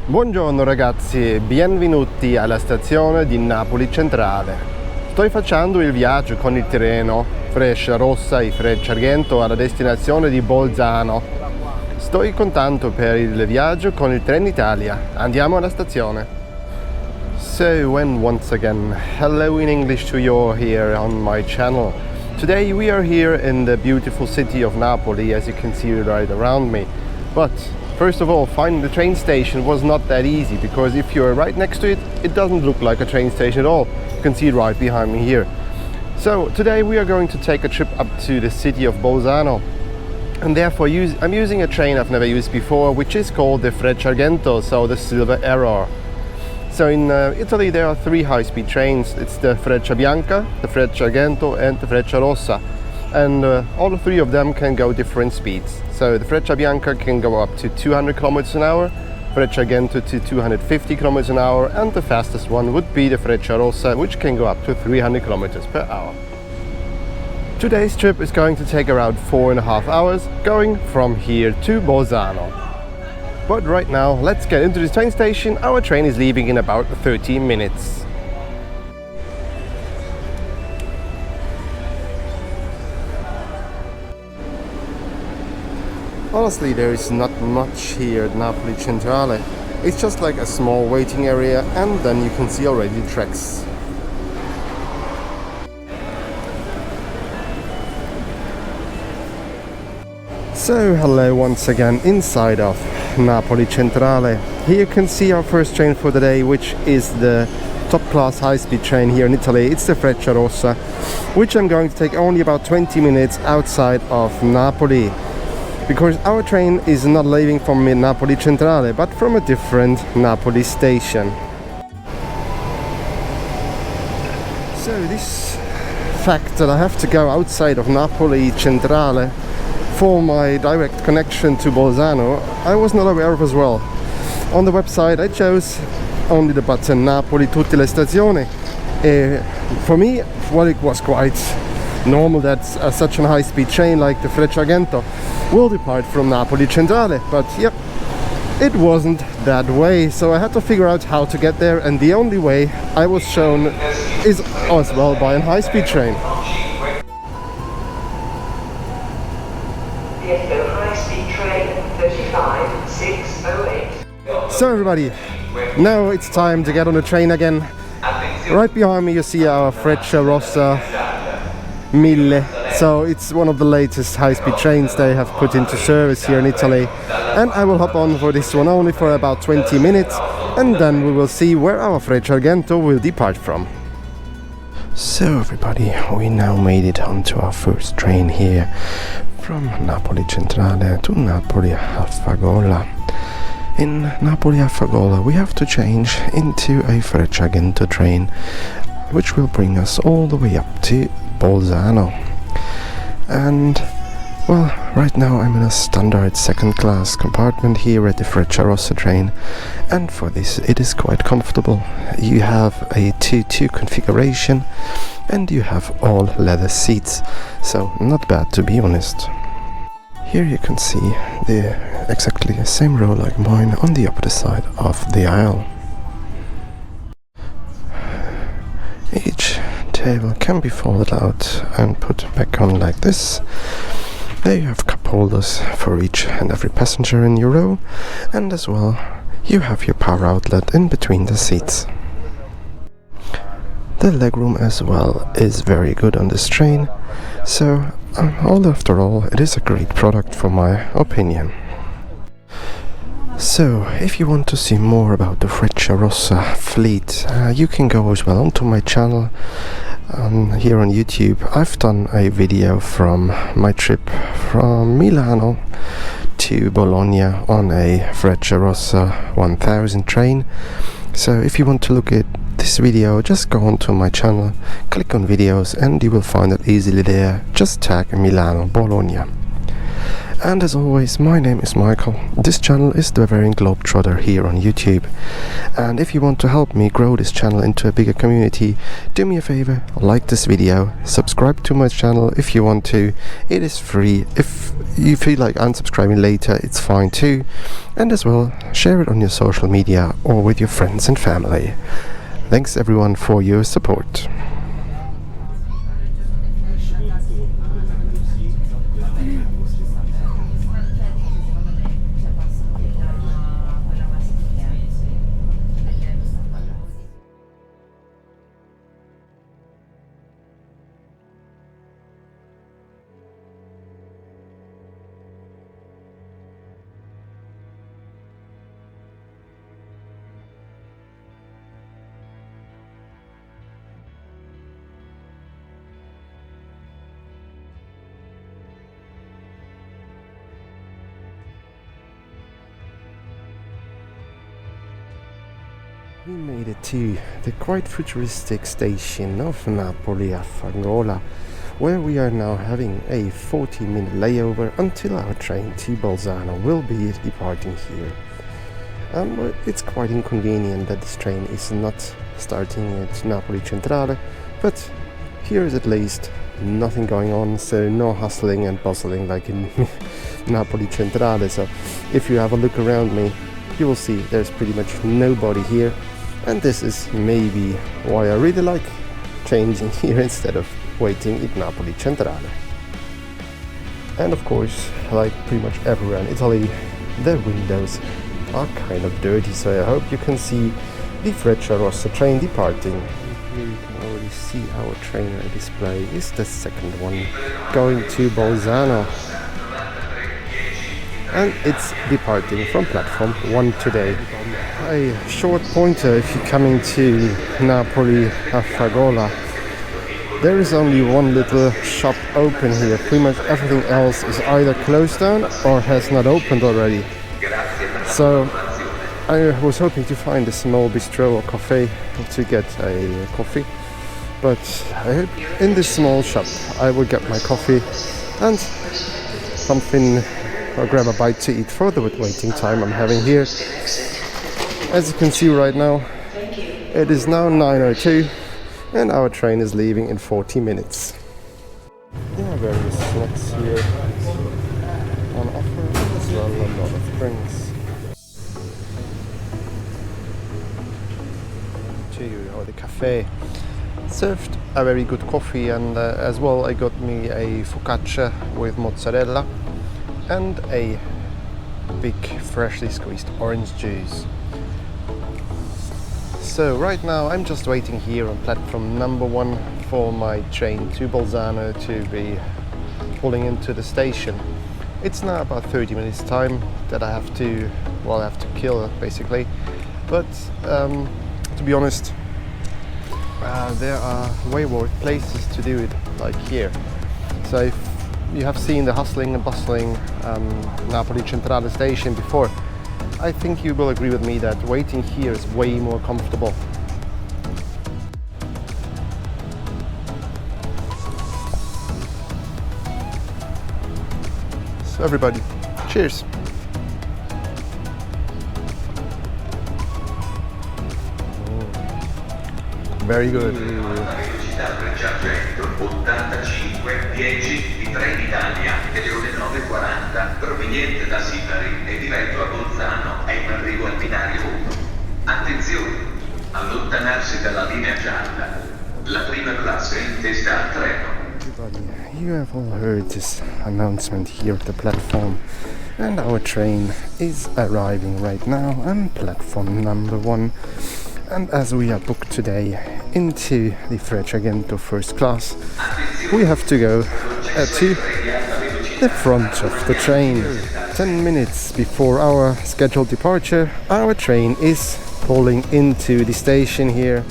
Buongiorno ragazzi, benvenuti alla stazione di Napoli Centrale. Sto facendo il viaggio con il treno Frecciarossa e Fercciargento alla destinazione di Bolzano. Sto contando per il viaggio con il Trenitalia. Andiamo alla stazione. So, and once again, hello in English to you all here on my channel. Today we are here in the beautiful city of Napoli, as you can see right around me. But first of all, finding the train station was not that easy, because if you're right next to it, it doesn't look like a train station at all. You can see it right behind me here. So today we are going to take a trip up to the city of Bolzano, and therefore I'm using a train I've never used before, which is called the Fercciargento, so the silver arrow. So in Italy there are three high-speed trains. It's the Frecciabianca, the Fercciargento and the Frecciarossa. And all three of them can go different speeds. So the Frecciabianca can go up to 200 km an hour, Fercciargento to 250 km an hour, and the fastest one would be the Frecciarossa, which can go up to 300 km per hour. Today's trip is going to take around 4.5 hours, going from here to Bolzano. But right now, let's get into this train station. Our train is leaving in about 30 minutes. Honestly, there is not much here at Napoli Centrale. It's just like a small waiting area, and then you can see already the tracks. So, hello once again inside of Napoli Centrale. Here you can see our first train for the day, which is the top class high-speed train here in Italy. It's the Frecciarossa, which I'm going to take only about 20 minutes outside of Napoli, because our train is not leaving from Napoli Centrale, but from a different Napoli station. So this fact that I have to go outside of Napoli Centrale for my direct connection to Bolzano, I was not aware of as well. On the website I chose only the button Napoli tutte le stazioni. For me, well, it was quite normal that such a high-speed train like the Fercciargento will depart from Napoli Centrale, but yep, it wasn't that way, so I had to figure out how to get there, and the only way I was shown is as well by a high-speed train. High-speed train 35608. So everybody, now it's time to get on the train again. Right behind me you see our Frecciarossa 1000. So it's one of the latest high-speed trains they have put into service here in Italy, and I will hop on for this one only for about 20 minutes, and then we will see where our Fercciargento will depart from. So everybody, we now made it onto our first train here from Napoli Centrale to Napoli Affagola. In Napoli Affagola we have to change into a Fercciargento train, which will bring us all the way up to Bolzano. And well, right now I'm in a standard second class compartment here at the Frecciarossa train, and for this it is quite comfortable. You have a 2-2 configuration and you have all leather seats, so not bad to be honest. Here you can see the exactly the same row like mine on the opposite side of the aisle. Each table can be folded out and put back on like this. There you have cup holders for each and every passenger in your row, and as well you have your power outlet in between the seats. The legroom as well is very good on this train, so after all it is a great product for my opinion. So, if you want to see more about the Frecciarossa fleet, you can go as well onto my channel here on YouTube. I've done a video from my trip from Milano to Bologna on a Frecciarossa 1000 train. So if you want to look this video, just go onto my channel, click on videos, and you will find it easily there. Just tag Milano, Bologna. And as always, my name is Michael. This channel is the Bavarian Globetrotter here on YouTube. And if you want to help me grow this channel into a bigger community, do me a favor, like this video, subscribe to my channel if you want to. It is free. If you feel like unsubscribing later, it's fine too. And as well, share it on your social media or with your friends and family. Thanks everyone for your support. We made it to the quite futuristic station of Napoli Fercciargento, where we are now having a 40-minute layover until our train to Bolzano will be departing here. But it's quite inconvenient that this train is not starting at Napoli Centrale, but here is at least nothing going on, so no hustling and bustling like in Napoli Centrale. So if you have a look around me, you will see there's pretty much nobody here. And this is maybe why I really like changing here instead of waiting at Napoli Centrale. And of course, like pretty much everywhere in Italy, the windows are kind of dirty, so I hope you can see the Frecciarossa train departing. Here you can already see our trainer display is the second one going to Bolzano. And it's departing from platform 1 today. A short pointer if you're coming to Napoli Fercciargento. There is only one little shop open here. Pretty much everything else is either closed down or has not opened already. So I was hoping to find a small bistro or cafe to get a coffee. But I hope in this small shop I will get my coffee and something, or grab a bite to eat for the waiting time I'm having here. As you can see right now, it is now 9:02 and our train is leaving in 40 minutes. There are various snacks here on offer, as well a lot of drinks. Or the cafe served a very good coffee, and as well I got me a focaccia with mozzarella and a big freshly squeezed orange juice. So right now I'm just waiting here on platform number 1 for my train to Bolzano to be pulling into the station. It's now about 30 minutes time that I have to kill basically, but to be honest, there are way more places to do it like here. So if you have seen the hustling and bustling Napoli Centrale station before, I think you will agree with me that waiting here is way more comfortable. So everybody, cheers! Very good. Fercciargento 8510 di Trenitalia delle ore 9:40 proveniente da Sibari e diretto a Bolzano è in arrivo al binario 1. Attenzione! Allontanarsi dalla linea gialla. La prima classe intesta al treno. Everybody, you have all heard this announcement here at the platform, and our train is arriving right now on platform number 1. And as we are booked today into the Fercciargento first class, we have to go to the front of the train. 10 minutes before our scheduled departure, our train is pulling into the station here.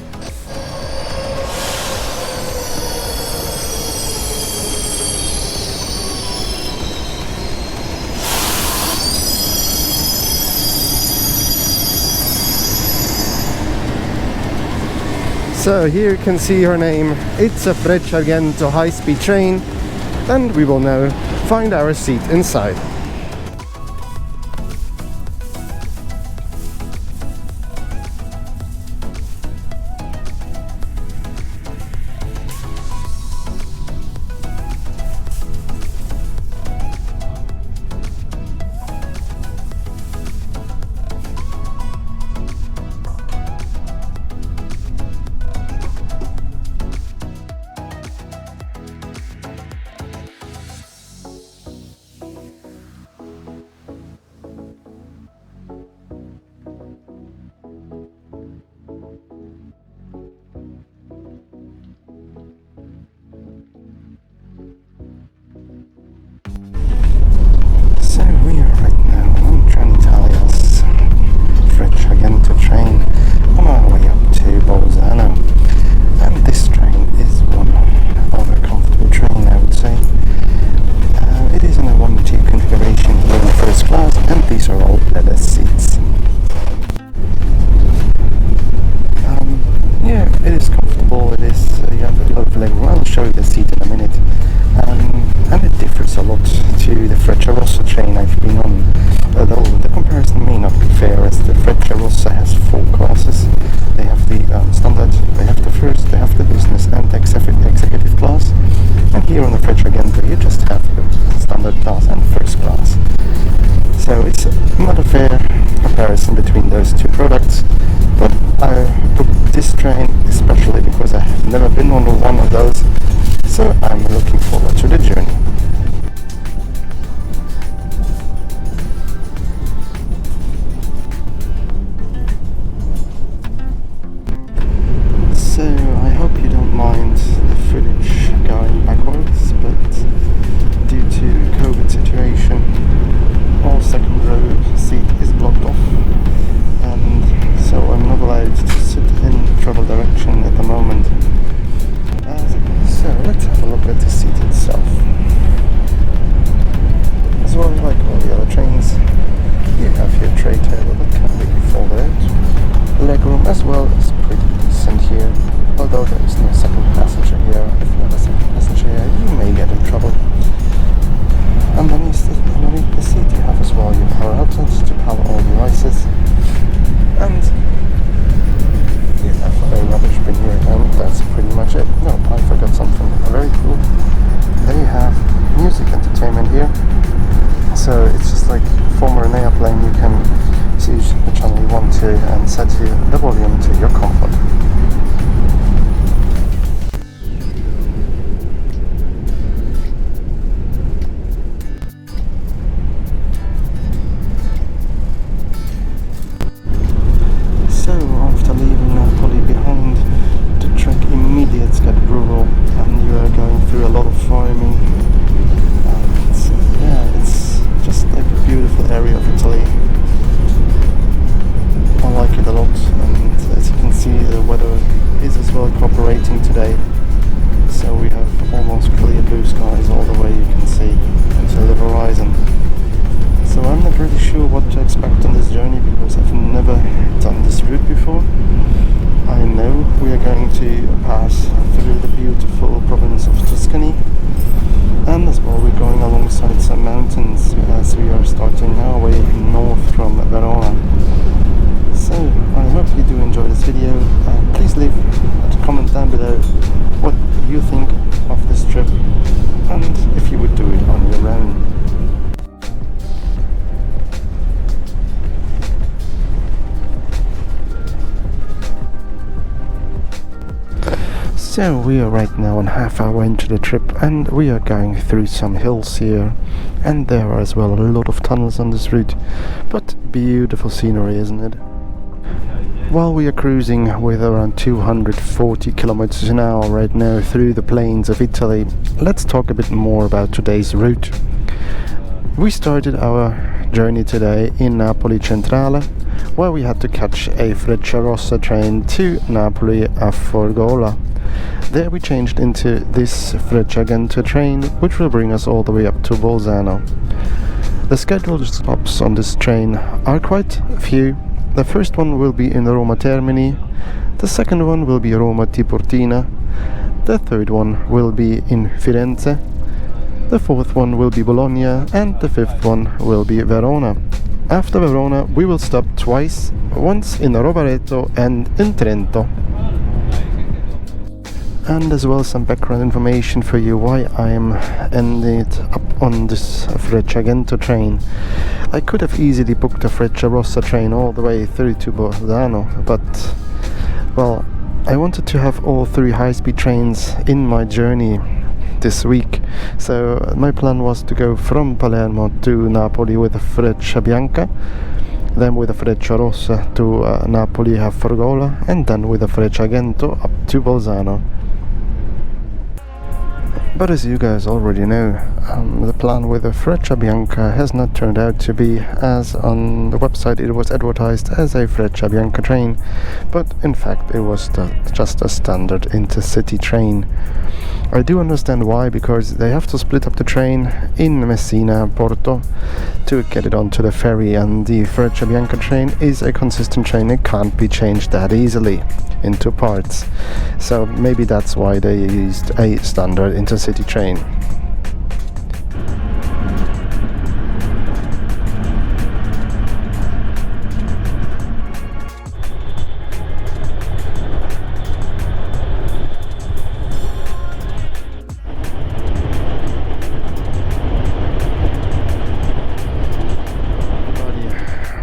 So here you can see her name. It's a FECCIARGENTO high-speed train, and we will now find our seat inside. So we are right now on Trenitalia's FECCIARGENTO train on our way up to Bolzano, and this train is one of a comfortable train, I would say. It is in a 1-2 configuration here in the first class, and these are all leather seats. Yeah, it is comfortable. It is you have a lot of leg room. I'll show you the seat in a minute. And it differs a lot to the Frecciarossa train I've been on, although the comparison may not be fair, as the Frecciarossa has 4 classes. They have the standard, they have the first, they have the business and the executive class, and here on the FECCIARGENTO you just have the standard class and first class. So it's not a fair comparison between those two products, but I booked this train especially because I have never been on one of those, so I'm looking forward to the journey. So I hope you don't mind the footage going backwards, but due to COVID situation, all second row seat is blocked off, and so I'm not allowed to sit in travel direction at the moment. So let's have a look at the seat itself. As well, like all the other trains, you have your tray table that can be folded out. Legroom as well is pretty decent here, although there is no second passenger here. If you have a second passenger here, you may get in trouble. Underneath the seat you have as well your power outlets to power all devices, and you have a rubbish bin here, and that's pretty much it. No, I forgot something very cool. They have music entertainment here, so it's just like former an airplane. You can choose the channel you want to and set the volume to your comfort. So after leaving Napoli behind, the track immediately gets rural, and you are going through a lot of farming. And yeah, it's just like a beautiful area of Italy. I like it a lot, and as you can see, the weather is as well cooperating today. So we have almost clear blue skies all the way, you can see until the horizon. So I'm not really sure what to expect on this journey because I've never done this route before. I know we are going to pass through the beautiful province of Tuscany, and as well we're going alongside some mountains as we are starting our way north from Verona. So I hope you do enjoy this video. Please leave a comment down below what you think of this trip and if you would do it on your own. So we are right now on half hour into the trip, and we are going through some hills here, and there are as well a lot of tunnels on this route, but beautiful scenery, isn't it? While we are cruising with around 240 kilometers an hour right now through the plains of Italy, let's talk a bit more about today's route. We started our journey today in Napoli Centrale, where we had to catch a Frecciarossa train to Napoli a Forgola. There we changed into this FECCIARGENTO train, which will bring us all the way up to Bolzano. The scheduled stops on this train are quite a few, The first one will be in Roma Termini, the second one will be Roma Tiburtina, the third one will be in Firenze, the fourth one will be Bologna, and the fifth one will be Verona. After Verona we will stop twice, once in Rovereto and in Trento. And as well some background information for you why I am ended up on this FECCIARGENTO train. I could have easily booked a Frecciarossa train all the way through to Bolzano, but well, I wanted to have all three high-speed trains in my journey this week. So my plan was to go from Palermo to Napoli with a Freccia Bianca, then with a Frecciarossa to Napoli have Fergola, and then with a FECCIARGENTO up to Bolzano. But as you guys already know, the plan with the Freccia Bianca has not turned out to be as on the website it was advertised as a Freccia Bianca train, but in fact it was just a standard intercity train. I do understand why, because they have to split up the train in Messina, Porto, to get it onto the ferry, and the Freccia Bianca train is a consistent train. It can't be changed that easily into parts, so maybe that's why they used a standard intercity train.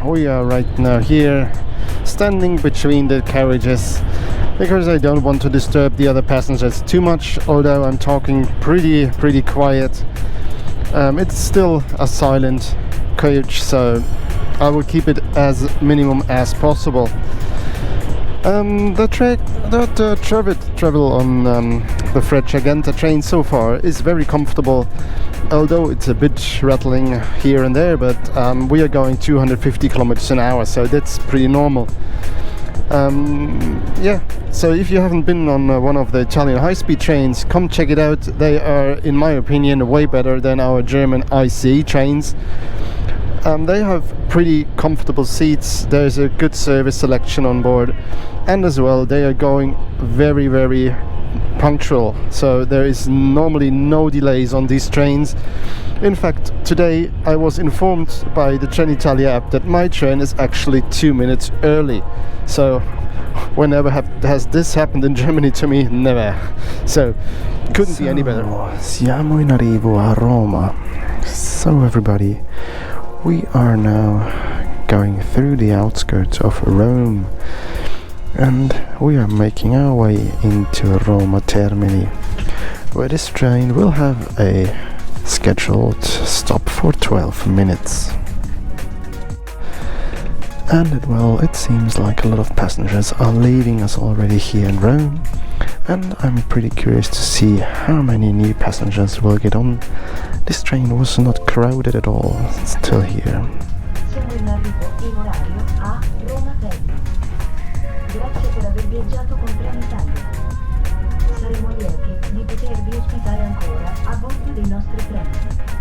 We are right now here standing between the carriages because I don't want to disturb the other passengers too much, although I'm talking pretty quiet. It's still a silent coach, so I will keep it as minimum as possible. The travel on the FECCIARGENTO train so far is very comfortable, although it's a bit rattling here and there, but we are going 250 kilometers an hour, so that's pretty normal. Yeah, so if you haven't been on one of the Italian high-speed trains, come check it out. They are, in my opinion, way better than our German ICE trains. They have pretty comfortable seats, there's a good service selection on board, and as well they are going very punctual, so there is normally no delays on these trains. In fact, today I was informed by the Trenitalia app that my train is actually 2 minutes early. So whenever has this happened in Germany to me? Never. So couldn't be any better. Siamo in arrivo a Roma. So everybody, we are now going through the outskirts of Rome, and we are making our way into Roma Termini, where this train will have a scheduled stop for 12 minutes. And well, it seems like a lot of passengers are leaving us already here in Rome, and I'm pretty curious to see how many new passengers will get on. This train was not crowded at all till here. Siamo in arrivo in orario a Roma Termini. Grazie per aver viaggiato con Trenitalia. Saremo lieti di potervi ospitare ancora a bordo dei nostri treni.